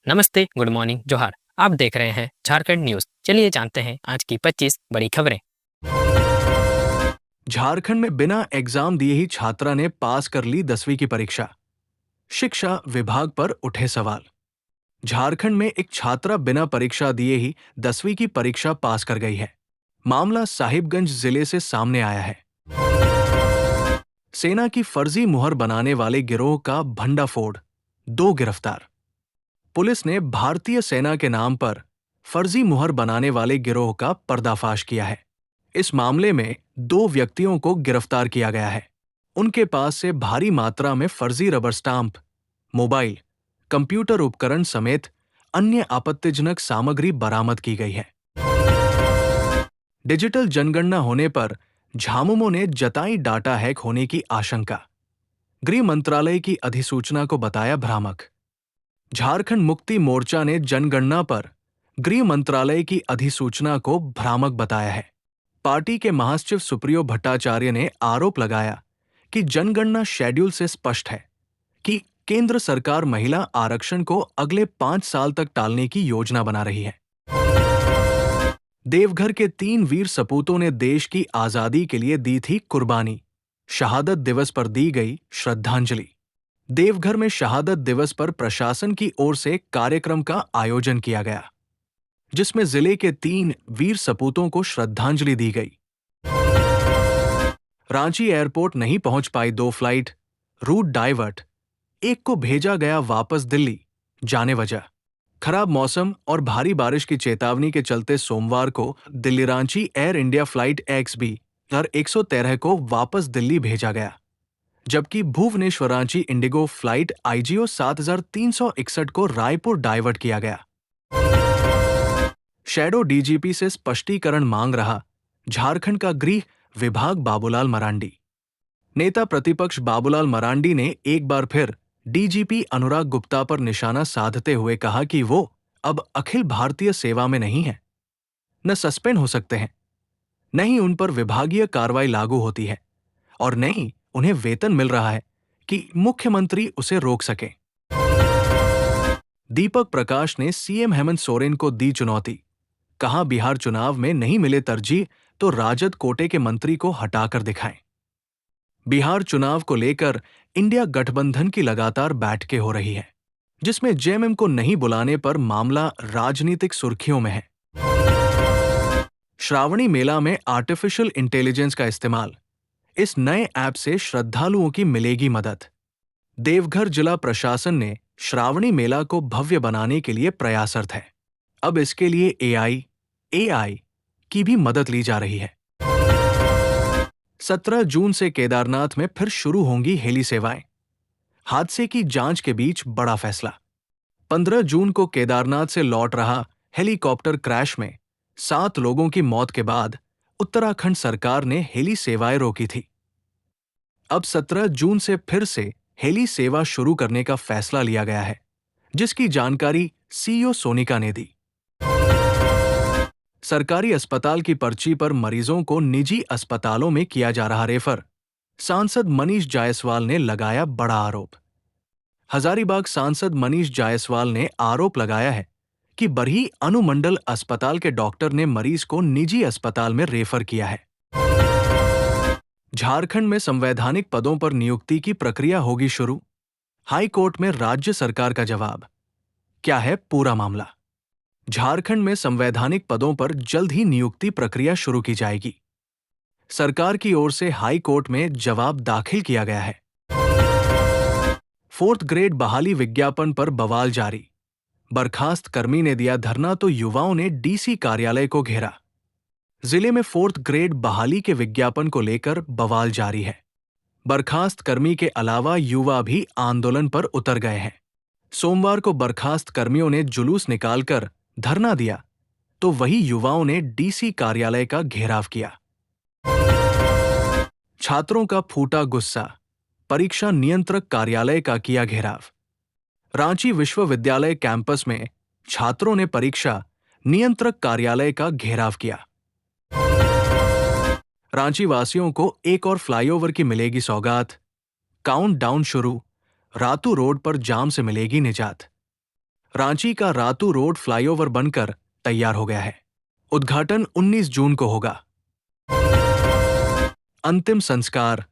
नमस्ते, good morning, जोहार। आप देख रहे हैं झारखंड न्यूज। चलिए जानते हैं आज की 25 बड़ी खबरें। झारखंड में बिना एग्जाम दिए ही छात्रा ने पास कर ली 10वीं की परीक्षा। शिक्षा विभाग पर उठे सवाल। झारखंड में एक छात्रा बिना परीक्षा दिए ही 10वीं की परीक्षा पास कर गई है। मामला साहिबगंज जिले से सामने आया है। सेना की फर्जी मुहर बनाने वाले गिरोह का भंडाफोड़, 2 गिरफ्तार। पुलिस ने भारतीय सेना के नाम पर फर्जी मुहर बनाने वाले गिरोह का पर्दाफाश किया है। इस मामले में 2 व्यक्तियों को गिरफ्तार किया गया है। उनके पास से भारी मात्रा में फर्जी रबर स्टाम्प, मोबाइल, कंप्यूटर उपकरण समेत अन्य आपत्तिजनक सामग्री बरामद की गई है। डिजिटल जनगणना होने पर झामुमो ने जताई डाटा हैक होने की आशंका। गृह मंत्रालय की अधिसूचना को बताया भ्रामक। झारखंड मुक्ति मोर्चा ने जनगणना पर गृह मंत्रालय की अधिसूचना को भ्रामक बताया है। पार्टी के महासचिव सुप्रियो भट्टाचार्य ने आरोप लगाया कि जनगणना शेड्यूल से स्पष्ट है कि केंद्र सरकार महिला आरक्षण को अगले 5 साल तक टालने की योजना बना रही है। देवघर के 3 वीर सपूतों ने देश की आजादी के लिए दी थी कुर्बानी। शहादत दिवस पर दी गई श्रद्धांजलि। देवघर में शहादत दिवस पर प्रशासन की ओर से कार्यक्रम का आयोजन किया गया, जिसमें जिले के 3 वीर सपूतों को श्रद्धांजलि दी गई। रांची एयरपोर्ट नहीं पहुंच पाई 2 फ्लाइट, रूट डाइवर्ट, एक को भेजा गया वापस दिल्ली। जाने वजह, खराब मौसम और भारी बारिश की चेतावनी के चलते सोमवार को Delhi Ranchi Air India flight XB 113 को वापस दिल्ली भेजा गया, जबकि Bhubaneswar Ranchi IndiGo flight IGO 7361 को रायपुर डाइवर्ट किया गया। शैडो DGP से स्पष्टीकरण मांग रहा झारखंड का गृह विभाग बाबूलाल मरांडी। नेता प्रतिपक्ष बाबूलाल मरांडी ने एक बार फिर DGP अनुराग गुप्ता पर निशाना साधते हुए कहा कि वो अब अखिल भारतीय सेवा में नहीं है, न सस्पेंड हो सकते हैं, न ही उन पर विभागीय कार्रवाई लागू होती है और न ही उन्हें वेतन मिल रहा है कि मुख्यमंत्री उसे रोक सके। दीपक प्रकाश ने CM हेमंत सोरेन को दी चुनौती। कहा बिहार चुनाव में नहीं मिले तरजीह तो राजद कोटे के मंत्री को हटाकर दिखाएं। बिहार चुनाव को लेकर इंडिया गठबंधन की लगातार बैठकें हो रही है, जिसमें JMM को नहीं बुलाने पर मामला राजनीतिक सुर्खियों में है। श्रावणी मेला में आर्टिफिशियल इंटेलिजेंस का इस्तेमाल, इस नए ऐप से श्रद्धालुओं की मिलेगी मदद। देवघर जिला प्रशासन ने श्रावणी मेला को भव्य बनाने के लिए प्रयासरत है। अब इसके लिए AI की भी मदद ली जा रही है। 17 जून से केदारनाथ में फिर शुरू होंगी हेली सेवाएं। हादसे की जांच के बीच बड़ा फैसला। 15 जून को केदारनाथ से लौट रहा हेलीकॉप्टर क्रैश में 7 लोगों की मौत के बाद उत्तराखंड सरकार ने हेली सेवाएं रोकी थी। अब 17 जून से फिर से हेली सेवा शुरू करने का फैसला लिया गया है, जिसकी जानकारी CEO सोनिका ने दी। सरकारी अस्पताल की पर्ची पर मरीजों को निजी अस्पतालों में किया जा रहा रेफर। सांसद मनीष जायसवाल ने लगाया बड़ा आरोप। हजारीबाग सांसद मनीष जायसवाल ने आरोप लगाया है कि बरही अनुमंडल अस्पताल के डॉक्टर ने मरीज को निजी अस्पताल में रेफर किया है। झारखंड में संवैधानिक पदों पर नियुक्ति की प्रक्रिया होगी शुरू। हाई कोर्ट में राज्य सरकार का जवाब। क्या है पूरा मामला? झारखंड में संवैधानिक पदों पर जल्द ही नियुक्ति प्रक्रिया शुरू की जाएगी। सरकार की ओर से हाई कोर्ट में जवाब दाखिल किया गया है। 4th ग्रेड बहाली विज्ञापन पर बवाल जारी। बर्खास्त कर्मी ने दिया धरना तो युवाओं ने DC कार्यालय को घेरा। जिले में 4th ग्रेड बहाली के विज्ञापन को लेकर बवाल जारी है। बर्खास्त कर्मी के अलावा युवा भी आंदोलन पर उतर गए हैं। सोमवार को बर्खास्त कर्मियों ने जुलूस निकालकर धरना दिया तो वही युवाओं ने DC कार्यालय का घेराव किया। छात्रों का फूटा गुस्सा, परीक्षा नियंत्रक कार्यालय का किया घेराव। रांची विश्वविद्यालय कैंपस में छात्रों ने परीक्षा नियंत्रक कार्यालय का घेराव किया। रांची वासियों को एक और फ्लाईओवर की मिलेगी सौगात। काउंटडाउन शुरू, रातू रोड पर जाम से मिलेगी निजात। रांची का रातू रोड फ्लाईओवर बनकर तैयार हो गया है। उद्घाटन 19 जून को होगा। अंतिम संस्कार,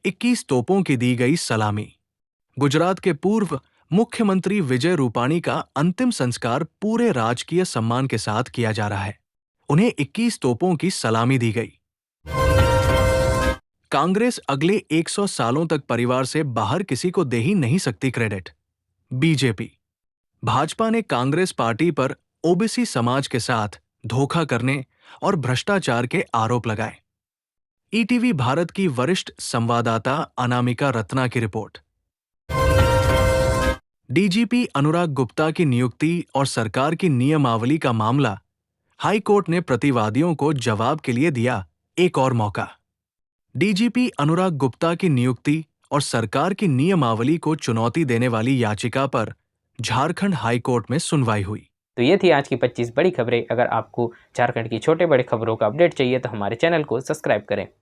21 तोपों की दी गई सलामी। गुजरात के पूर्व मुख्यमंत्री विजय रूपाणी का अंतिम संस्कार पूरे राजकीय सम्मान के साथ किया जा रहा है। उन्हें 21 तोपों की सलामी दी गई। कांग्रेस अगले 100 सालों तक परिवार से बाहर किसी को दे ही नहीं सकती क्रेडिट। बीजेपी, भाजपा ने कांग्रेस पार्टी पर ओबीसी समाज के साथ धोखा करने और भ्रष्टाचार के आरोप लगाए। ईटीवी भारत की वरिष्ठ संवाददाता अनामिका रत्ना की रिपोर्ट। डीजीपी अनुराग गुप्ता की नियुक्ति और सरकार की नियमावली का मामला, हाई कोर्ट ने प्रतिवादियों को जवाब के लिए दिया एक और मौका। डीजीपी अनुराग गुप्ता की नियुक्ति और सरकार की नियमावली को चुनौती देने वाली याचिका पर झारखंड हाई कोर्ट में सुनवाई हुई। तो ये थी आज की 25 बड़ी खबरें। अगर आपको झारखंड की छोटे बड़े खबरों का अपडेट चाहिए तो हमारे चैनल को सब्सक्राइब करें।